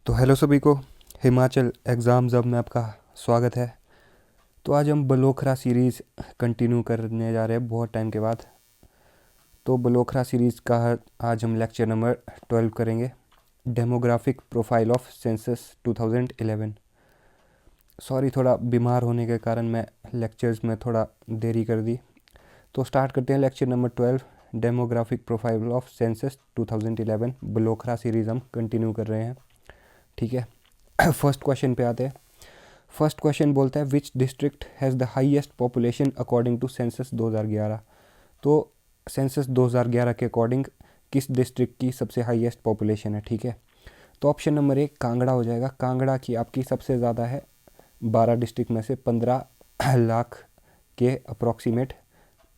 तो हेलो सभी को, हिमाचल एग्ज़ाम्स अब में आपका स्वागत है। तो आज हम बलोखरा सीरीज़ कंटिन्यू करने जा रहे हैं बहुत टाइम के बाद। तो बलोखरा सीरीज़ का आज हम लेक्चर नंबर 12 करेंगे, demographic profile of census 2011। Sorry, थोड़ा बीमार होने के कारण मैं लेक्चर्स में थोड़ा देरी कर दी। तो स्टार्ट करते हैं lecture number 12, demographic profile of census 2011। बलोखरा सीरीज़ हम कंटिन्यू कर रहे हैं, ठीक है। फर्स्ट क्वेश्चन पे आते हैं। फर्स्ट क्वेश्चन बोलता है which district has the highest population according to census 2011। तो सेंसस 2011 के अकॉर्डिंग किस डिस्ट्रिक्ट की सबसे हाईएस्ट पॉपुलेशन है, ठीक है। तो ऑप्शन नंबर 1 कांगड़ा हो जाएगा। कांगड़ा की आपकी सबसे ज़्यादा है, 12 डिस्ट्रिक्ट में से 15 लाख के अप्रॉक्सीमेट,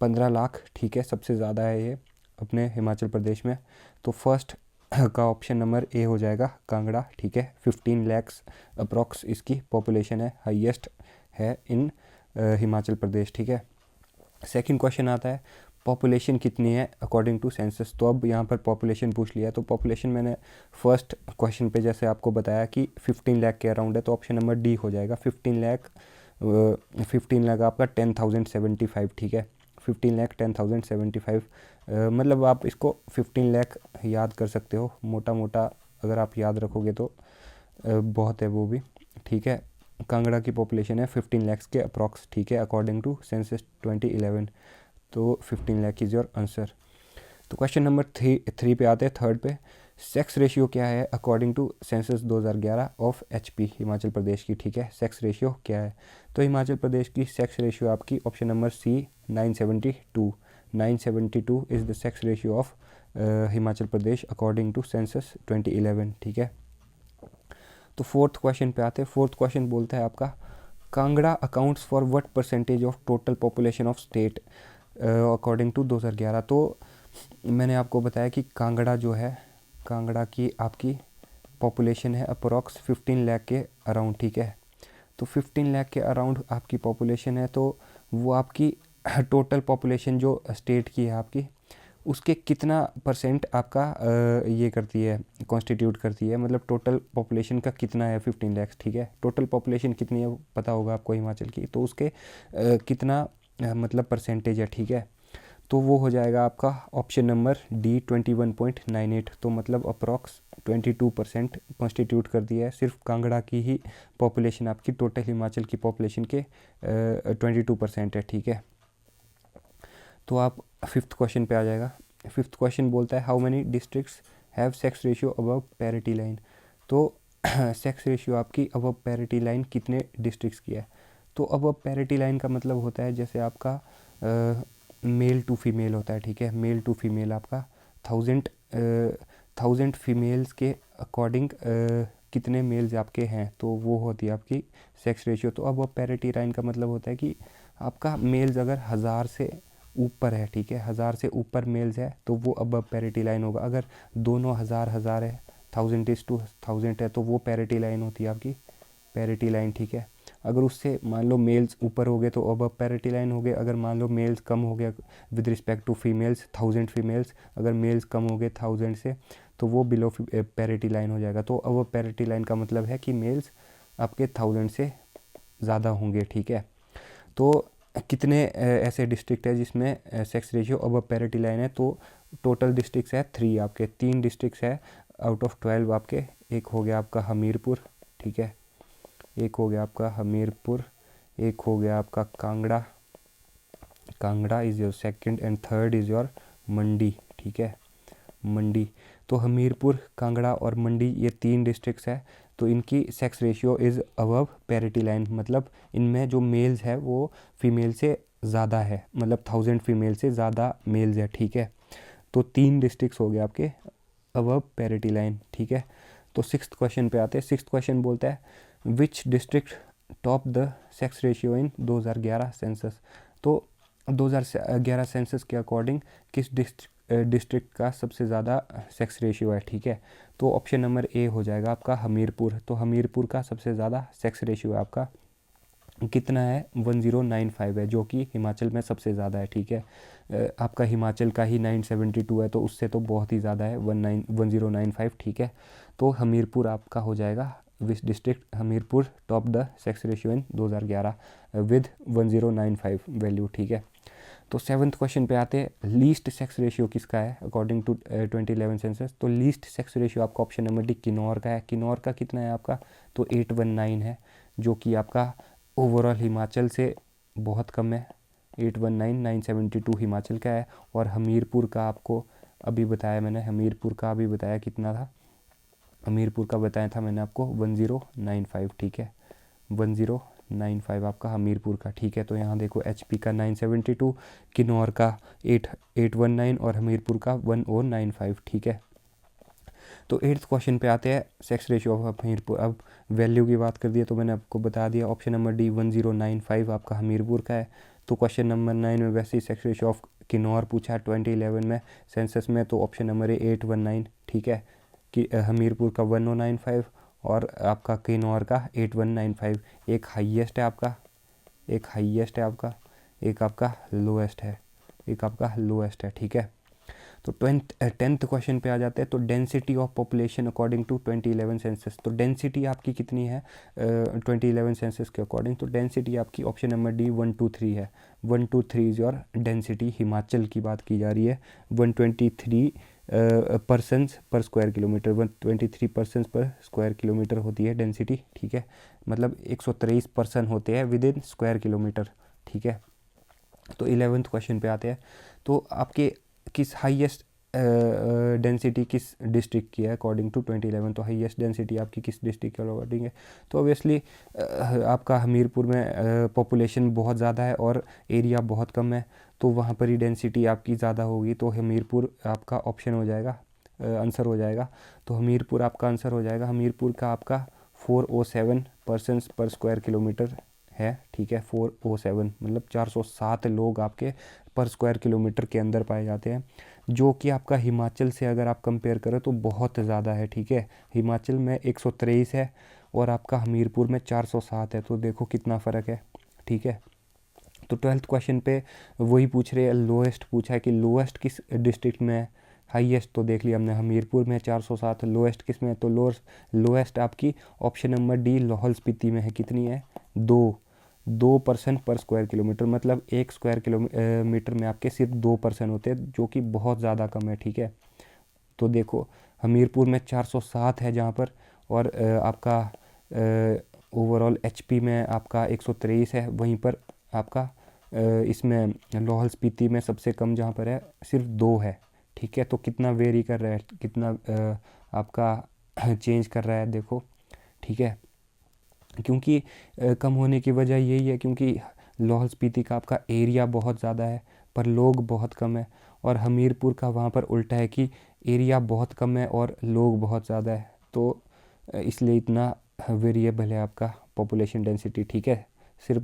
15 लाख, ठीक है, सबसे ज़्यादा है ये अपने हिमाचल प्रदेश में। तो फर्स्ट का ऑप्शन नंबर ए हो जाएगा कांगड़ा, ठीक है। 15 लैक्स अप्रॉक्स इसकी पॉपुलेशन है, हाईएस्ट है इन हिमाचल प्रदेश, ठीक है। सेकंड क्वेश्चन आता है पॉपुलेशन कितनी है अकॉर्डिंग टू सेंसस। तो अब यहाँ पर पॉपुलेशन पूछ लिया, तो पॉपुलेशन मैंने फर्स्ट क्वेश्चन पे जैसे आपको बताया कि 15 लाख के अराउंड है, तो ऑप्शन नंबर डी हो जाएगा 15 लाख। 15 लाख आपका 10,075, ठीक है। 15 लाख 10,075, मतलब आप इसको 15 लाख याद कर सकते हो, मोटा मोटा अगर आप याद रखोगे तो बहुत है वो भी, ठीक है। कांगड़ा की पॉपुलेशन है 15 लाख के अप्रॉक्स, ठीक है, अकॉर्डिंग टू सेंसस 2011। तो 15 लाख इज़ योर आंसर। तो क्वेश्चन नंबर थ्री पे आते हैं, थर्ड पे। सेक्स रेशियो क्या है according to census 2011 of HP, Himachal Pradesh की, ठीक है। सेक्स रेशियो क्या है, तो हिमाचल प्रदेश की सेक्स रेशियो आपकी option number C 972। 972 is the sex ratio of Himachal Pradesh according to census 2011, ठीक है। तो फोर्थ क्वेश्चन पे आते हैं। फोर्थ क्वेश्चन बोलता है आपका Kangra accounts for what percentage of total population of state according to 2011। तो मैंने आपको बताया कि कांगड़ा जो है, कांगड़ा की आपकी पॉपुलेशन है अप्रॉक्स 15 लाख के अराउंड, ठीक है। तो 15 लाख के अराउंड आपकी पॉपुलेशन है, तो वो आपकी टोटल पॉपुलेशन जो स्टेट की है आपकी, उसके कितना परसेंट आपका ये करती है, कॉन्स्टिट्यूट करती है, मतलब टोटल पॉपुलेशन का कितना है 15 लाख, ठीक है। टोटल पॉपुलेशन कितनी है पता होगा आपको हिमाचल की, तो उसके कितना मतलब परसेंटेज है, ठीक है। तो वो हो जाएगा आपका ऑप्शन नंबर डी 21.98। तो मतलब अप्रॉक्स 22% कॉन्स्टिट्यूट कर दिया है, सिर्फ कांगड़ा की ही पॉपुलेशन आपकी टोटल हिमाचल की पॉपुलेशन के 22% है, ठीक है। तो आप फिफ्थ क्वेश्चन पे आ जाएगा। फिफ्थ क्वेश्चन बोलता है how many districts have sex ratio above parity line. तो सेक्स रेशियो आपकी अबव पैरिटी लाइन कितने डिस्ट्रिक्ट्स की है। तो अबव पैरिटी लाइन का मतलब होता है जैसे आपका मेल टू फीमेल होता है, ठीक है। मेल टू फीमेल आपका 1000 फीमेल्स के अकॉर्डिंग कितने मेल्स आपके हैं, तो वो होती है आपकी सेक्स रेशियो। तो अब पैरिटी लाइन का मतलब होता है कि आपका मेल्स अगर 1000 से ऊपर है, ठीक है, 1000 से ऊपर मेल्स है, तो वो अब पैरिटी लाइन होगा। अगर दोनों 1000 1000 है, 1000:1000 है, तो वो पैरिटी लाइन होती है आपकी पैरिटी लाइन, ठीक है। अगर उससे मान लो मेल्स ऊपर हो गए तो अब पैरिटी लाइन हो गए। अगर मान लो मेल्स कम हो गया with respect to females, 1000 females, अगर मेल्स कम हो गए 1000 से, तो वो बिलो पैरिटी लाइन हो जाएगा। तो अब पैरिटी लाइन का मतलब है कि मेल्स आपके 1000 से ज़्यादा होंगे, ठीक है। तो कितने ऐसे डिस्ट्रिक्ट है जिसमें सेक्स रेशियो अब पैरिटी लाइन है, तो टोटल डिस्ट्रिक्ट्स है 3 आपके, 3 डिस्ट्रिक्ट्स है आउट ऑफ 12 आपके। एक हो गया आपका हमीरपुर, ठीक है, एक हो गया आपका हमीरपुर, एक हो गया आपका Kangra, Kangra is your second, and third is your Mandi, ठीक है, मंडी। तो हमीरपुर, कांगड़ा और मंडी ये 3 डिस्ट्रिक्ट्स है, तो इनकी sex ratio is above parity line, मतलब इनमें जो मेल्स है वो फीमेल से ज़्यादा है, मतलब 1000 फीमेल से ज़्यादा मेल्स है, ठीक है। तो 3 डिस्ट्रिक्ट्स हो गए आपके अबव पैरिटी लाइन, ठीक है। तो सिक्स्थ क्वेश्चन पे आते हैं। सिक्स्थ क्वेश्चन बोलता है which district top the sex ratio in 2011 census. तो 2011 सेंसस के अकॉर्डिंग किस डिस्ट्रिक्ट का सबसे ज़्यादा सेक्स रेशियो है, ठीक है। तो ऑप्शन नंबर ए हो जाएगा आपका हमीरपुर। तो हमीरपुर का सबसे ज़्यादा सेक्स रेशियो है आपका कितना है 1095 है, जो कि हिमाचल में सबसे ज़्यादा है। ठीक है, आपका हिमाचल का ही 972 है, तो उससे तो बहुत ही ज़्यादा है 1095। ठीक है, तो हमीरपुर आपका हो जाएगा which district Hamirpur top the sex ratio in 2011 with 1095 value. ठीक है, तो 7th क्वेश्चन पे आते हैं, लीस्ट सेक्स रेशियो किसका है अकॉर्डिंग टू 2011 सेंसस। तो लीस्ट सेक्स रेशियो आपका ऑप्शन नंबर डी किन्नौर का है। किन्नौर का कितना है आपका, तो 819 है, जो कि आपका ओवरऑल हिमाचल से बहुत कम है। 819, 972 हिमाचल का है। और हमीरपुर का आपको अभी बताया मैंने, हमीरपुर का अभी बताया कितना था, हमीरपुर का बताया था मैंने आपको 1095। ठीक है, 1095 आपका हमीरपुर का। ठीक है, तो यहाँ देखो एचपी का 972, किन्नौर का 819 और हमीरपुर का 1095। ठीक है, तो 8th क्वेश्चन पे आते हैं, सेक्स रेशियो ऑफ हमीरपुर। अब वैल्यू की बात कर दी तो मैंने आपको बता दिया, ऑप्शन नंबर डी 1095 आपका हमीरपुर का है। तो क्वेश्चन नंबर 9 में वैसे ही सेक्स रेशियो ऑफ किन्नौर पूछा है 2011 में सेंसस में, तो ऑप्शन नंबर ए 819। ठीक है, कि हमीरपुर का 1095 और आपका किन्नौर का 8195। एक हाईएस्ट है आपका, एक हाईएस्ट है आपका, एक आपका लोएस्ट है, एक आपका लोएस्ट है। ठीक है, तो 10th क्वेश्चन पे आ जाते हैं। तो density of population according to 2011 census. तो डेंसिटी आपकी कितनी है 2011 सेंसस के अकॉर्डिंग, तो डेंसिटी आपकी ऑप्शन नंबर डी 123 है। 123 इज़ योर डेंसिटी। हिमाचल की बात की जा रही है, 123 पर्सन्स पर स्क्वायर किलोमीटर, 123 पर्सन्स पर स्क्वायर किलोमीटर होती है डेंसिटी। ठीक है, मतलब 123 पर्सन होते हैं विद इन स्क्वायर किलोमीटर। ठीक है, तो 11th क्वेश्चन पे आते हैं। तो आपके किस हाईएस्ट डेंसिटी किस डिस्ट्रिक्ट की है अकॉर्डिंग टू 2011। तो हाईएस्ट डेंसिटी आपकी किस डिस्ट्रिक्ट के अकॉर्डिंग है, तो ऑब्वियसली आपका हमीरपुर में पॉपुलेशन बहुत ज़्यादा है और एरिया बहुत कम है, तो वहाँ पर ही डेंसिटी आपकी ज़्यादा होगी। तो हमीरपुर आपका ऑप्शन हो जाएगा, आंसर हो जाएगा। तो हमीरपुर आपका आंसर हो जाएगा। हमीरपुर का आपका 407 पर्सन्स पर स्क्वायर किलोमीटर है। ठीक है, 407 मतलब 407 लोग आपके पर स्क्वायर किलोमीटर के अंदर पाए जाते हैं, जो कि आपका हिमाचल से अगर आप कंपेयर करें तो बहुत ज़्यादा है। ठीक है, हिमाचल में 123 है और आपका हमीरपुर में 407 है, तो देखो कितना फ़र्क है। ठीक है, तो 12th क्वेश्चन पे वही पूछ रहे हैं, लोएस्ट पूछा है कि लोएस्ट किस डिस्ट्रिक्ट में है। हाईएस्ट तो देख लिया हमने हमीरपुर में 407, लोएस्ट किस में है, तो लोएस्ट आपकी option number D Lahaul Spiti में है। कितनी है, 2 पर्सन पर स्क्वायर किलोमीटर, मतलब 1 स्क्वायर किलोमीटर में आपके सिर्फ 2 पर्सन होते हैं, जो कि बहुत ज़्यादा कम है। ठीक है, तो देखो हमीरपुर में 407 है जहाँ पर, और आपका ओवरऑल एचपी में आपका 123 है, वहीं पर आपका इसमें लाहौल स्पीति में सबसे कम जहाँ पर है सिर्फ 2 है। ठीक है, तो कितना वेरी कर रहा है, कितना आपका चेंज कर रहा है देखो। ठीक है, क्योंकि कम होने की वजह यही है क्योंकि लाहौल स्पीति का आपका एरिया बहुत ज़्यादा है पर लोग बहुत कम है, और हमीरपुर का वहाँ पर उल्टा है कि एरिया बहुत कम है और लोग बहुत ज़्यादा है, तो इसलिए इतना वेरिएबल है आपका पॉपुलेशन डेंसिटी। ठीक है, सिर्फ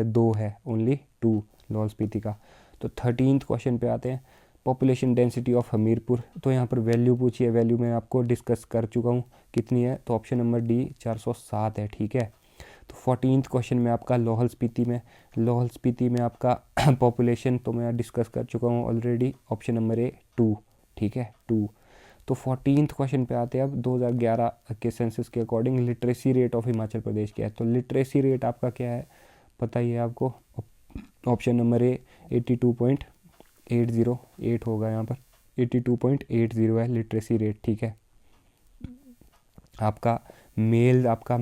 2 है, ओनली 2 लाहौल स्पीति का। तो 13th क्वेश्चन पे आते हैं, पॉपुलेशन डेंसिटी ऑफ हमीरपुर। तो यहाँ पर वैल्यू पूछी है, वैल्यू मैं आपको डिस्कस कर चुका हूँ कितनी है, तो ऑप्शन नंबर डी 407 है। ठीक है, तो 14th क्वेश्चन में आपका लाहौल स्पीति में आपका पॉपुलेशन तो मैं डिस्कस कर चुका हूँ ऑलरेडी, ऑप्शन नंबर ए 2। ठीक है, 2। तो 14th क्वेश्चन पे आते हैं अब, 2011 के सेंसस के according literacy rate of Himachal Pradesh क्या है। तो लिटरेसी रेट आपका क्या है पता ही है आपको, ऑप्शन नंबर ए 82.808 होगा, यहाँ पर 82.80 है लिटरेसी रेट। ठीक है, आपका मेल आपकी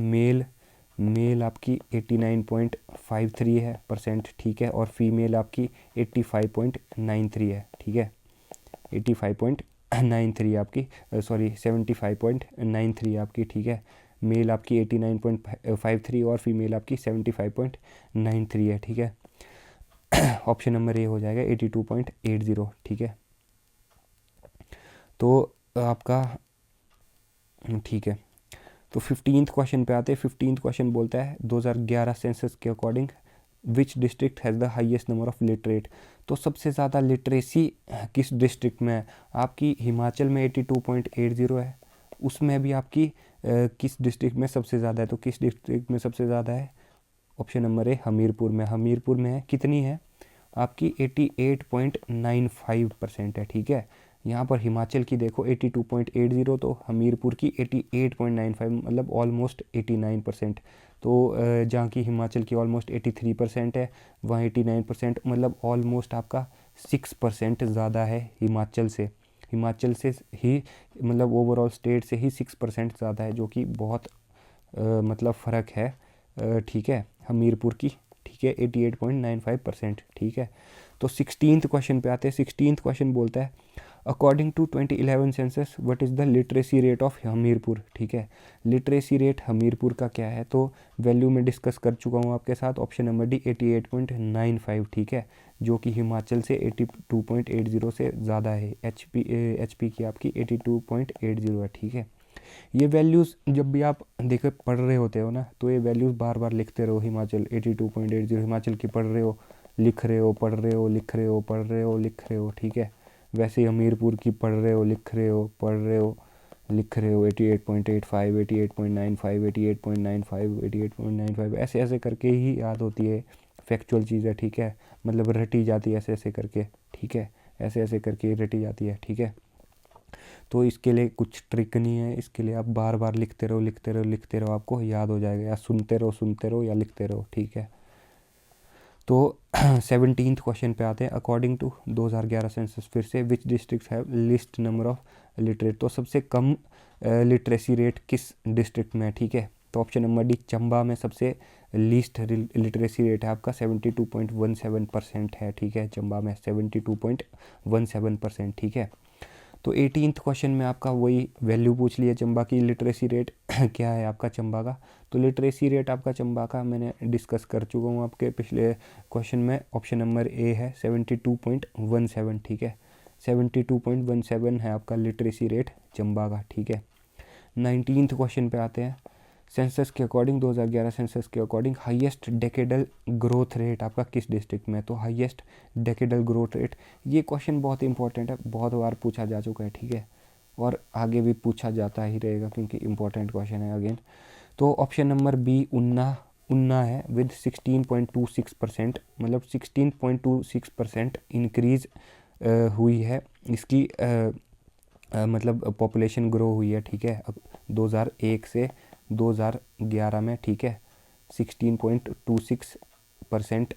89.53 है परसेंट। ठीक है, और फीमेल आपकी 85.93 है। ठीक है, 85.93 आपकी, सॉरी 75.93 आपकी। ठीक है, मेल आपकी 89.53 और फीमेल आपकी 75.93 है। ठीक है, ऑप्शन नंबर ए हो जाएगा 82.80। ठीक है, तो आपका ठीक है, तो 15th क्वेश्चन पे आते हैं। 15th क्वेश्चन बोलता है 2011 सेंसस के according which district has the highest number of literate. तो सबसे ज़्यादा लिटरेसी किस डिस्ट्रिक्ट में है, आपकी हिमाचल में 82.80 है, उसमें भी आपकी किस डिस्ट्रिक्ट में सबसे ज़्यादा है, तो किस डिस्ट्रिक्ट में सबसे ज़्यादा है, ऑप्शन नंबर ए हमीरपुर में। हमीरपुर में है, कितनी है आपकी 88.95% है, ठीक है। यहाँ पर हिमाचल की देखो 82.80, तो हमीरपुर की 88.95, मतलब ऑलमोस्ट 89%। तो जहाँ की हिमाचल की ऑलमोस्ट 83% है, वहाँ 89%, मतलब ऑलमोस्ट आपका 6% ज़्यादा है हिमाचल से। हिमाचल से ही मतलब ओवरऑल स्टेट से ही 6% ज़्यादा है, जो कि बहुत मतलब फ़र्क है, ठीक है, हमीरपुर की, ठीक है, 88.95%, ठीक है। तो 16th क्वेश्चन पे आते हैं। 16th क्वेश्चन बोलता है according to 2011 census what is the literacy rate of Hamirpur, ठीक है। लिटरेसी रेट हमीरपुर का क्या है, तो वैल्यू में डिस्कस कर चुका हूँ आपके साथ, ऑप्शन नंबर डी 88.95, ठीक है, जो कि हिमाचल से 82.80 से ज़्यादा है। एचपी की आपकी 82.80 है, ठीक है। ये वैल्यूज़ जब भी आप देखो पढ़ रहे होते हो ना, तो ये वैल्यूज़ बार बार लिखते रहो। हिमाचल 82.80 हिमाचल की पढ़ रहे हो, लिख रहे हो, पढ़ रहे हो, लिख रहे हो, पढ़ रहे हो, लिख रहे हो, ठीक है। वैसे ही हमीरपुर की पढ़ रहे हो, लिख रहे हो, पढ़ रहे हो, लिख रहे हो, 88.85, 88.95, 88.95, 88.95, ऐसे ऐसे करके ही याद होती है। फैक्चुअल चीज़ है, ठीक है, मतलब रटी जाती है ऐसे ऐसे करके, ठीक है, ऐसे ऐसे करके रटी जाती है, ठीक है। तो इसके लिए कुछ ट्रिक नहीं है, इसके लिए आप बार बार लिखते रहो, लिखते रहो, लिखते रहो, आपको याद हो जाएगा, या सुनते रहो या लिखते रहो, ठीक है। तो 17th क्वेश्चन पे आते हैं। अकॉर्डिंग टू 2011 सेंसस, फिर से which district have list number of literate, तो सबसे कम लिटरेसी रेट किस डिस्ट्रिक्ट में है, ठीक है। तो ऑप्शन नंबर डी चंबा में सबसे लीस्ट लिटरेसी रेट है आपका 72.17% है, ठीक है, चंबा में 72.17%, ठीक है। तो 18th क्वेश्चन में आपका वही वैल्यू पूछ लिया चंबा की, लिटरेसी रेट क्या है आपका चंबा का। तो लिटरेसी रेट आपका चंबा का मैंने डिस्कस कर चुका हूँ आपके पिछले क्वेश्चन में, ऑप्शन नंबर ए है 72.17, ठीक है, 72.17 है आपका लिटरेसी रेट चंबा का, ठीक है। 19th क्वेश्चन पे आते हैं। सेंसस के अकॉर्डिंग 2011 सेंसस के according highest decadal growth rate आपका किस डिस्ट्रिक्ट में है, तो हाईएस्ट डेकेडल ग्रोथ रेट, ये क्वेश्चन बहुत इंपॉर्टेंट है, बहुत बार पूछा जा चुका है, ठीक है, और आगे भी पूछा जाता ही रहेगा क्योंकि इंपॉर्टेंट क्वेश्चन है अगेन। तो ऑप्शन नंबर बी उन्ना है विद 16.26%, मतलब 16.26% इंक्रीज हुई है इसकी, मतलब पॉपुलेशन ग्रो हुई है, ठीक है, 2001 से 2011 में, ठीक है, 16.26%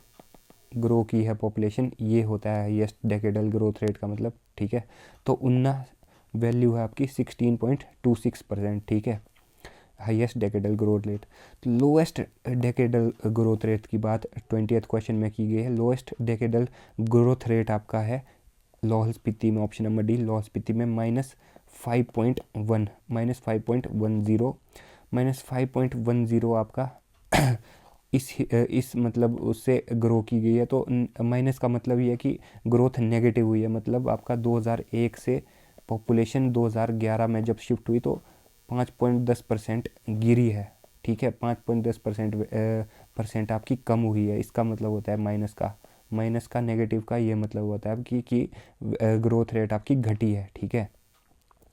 ग्रो की है पॉपुलेशन, ये होता है हाईएस्ट डेकेडल ग्रोथ रेट का मतलब, ठीक है। तो उन्ना वैल्यू है आपकी 16.26%, ठीक है, हाईएस्ट डेकेडल ग्रोथ रेट। तो लोएस्ट डेकेडल ग्रोथ रेट की बात 20th क्वेश्चन में की गई है। लोएस्ट डेकेडल ग्रोथ रेट आपका है लाहौल स्पीति में, option number D Lahaul Spiti में -5.10, -5.10 आपका इस मतलब उससे ग्रो की गई है। तो माइनस का मतलब ये है कि ग्रोथ नेगेटिव हुई है, मतलब आपका 2001 से पॉपुलेशन 2011 में जब शिफ्ट हुई तो 5.10% गिरी है, ठीक है, 5.10% आपकी कम हुई है, इसका मतलब होता है माइनस का नेगेटिव का ये मतलब होता है कि ग्रोथ रेट आपकी घटी है, ठीक है,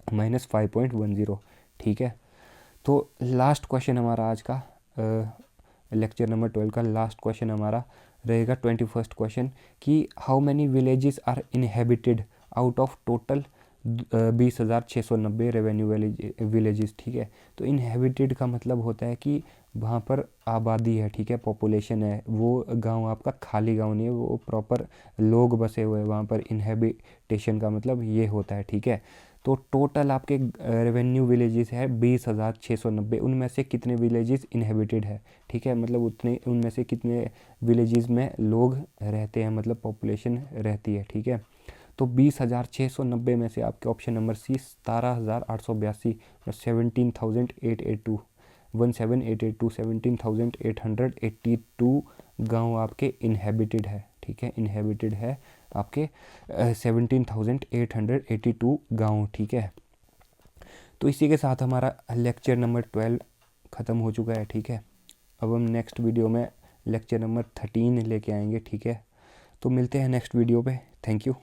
-5.10, ठीक है। तो लास्ट क्वेश्चन हमारा आज का लेक्चर नंबर 12 का लास्ट क्वेश्चन हमारा रहेगा 21st क्वेश्चन कि how many villages are inhabited out of total 20,690 revenue villages, ठीक है। तो इनहेबिटेड का मतलब होता है कि वहाँ पर आबादी है, ठीक है, पॉपुलेशन है, वो गांव आपका खाली गांव नहीं है, वो प्रॉपर लोग बसे हुए हैं वहाँ पर। इनहेबिटेशन का मतलब ये होता है, ठीक है। तो टोटल आपके रेवेन्यू विलेजेस है 20,690, उनमें से कितने विलेजेस इनहेबिटेड है, ठीक है, मतलब उतने उनमें से कितने विलेजेस में लोग रहते हैं, मतलब पॉपुलेशन रहती है, ठीक है। तो 20,690 में से आपके ऑप्शन नंबर सी 17,882, 17,882, 17,882 गाँव आपके इनहेबिटेड है, ठीक है, इनहेबिटेड है आपके 17,882 गाँव, ठीक है। तो इसी के साथ हमारा लेक्चर नंबर 12 ख़त्म हो चुका है, ठीक है। अब हम नेक्स्ट वीडियो में लेक्चर नंबर 13 लेके आएंगे, ठीक है। तो मिलते हैं नेक्स्ट वीडियो पे, थैंक यू।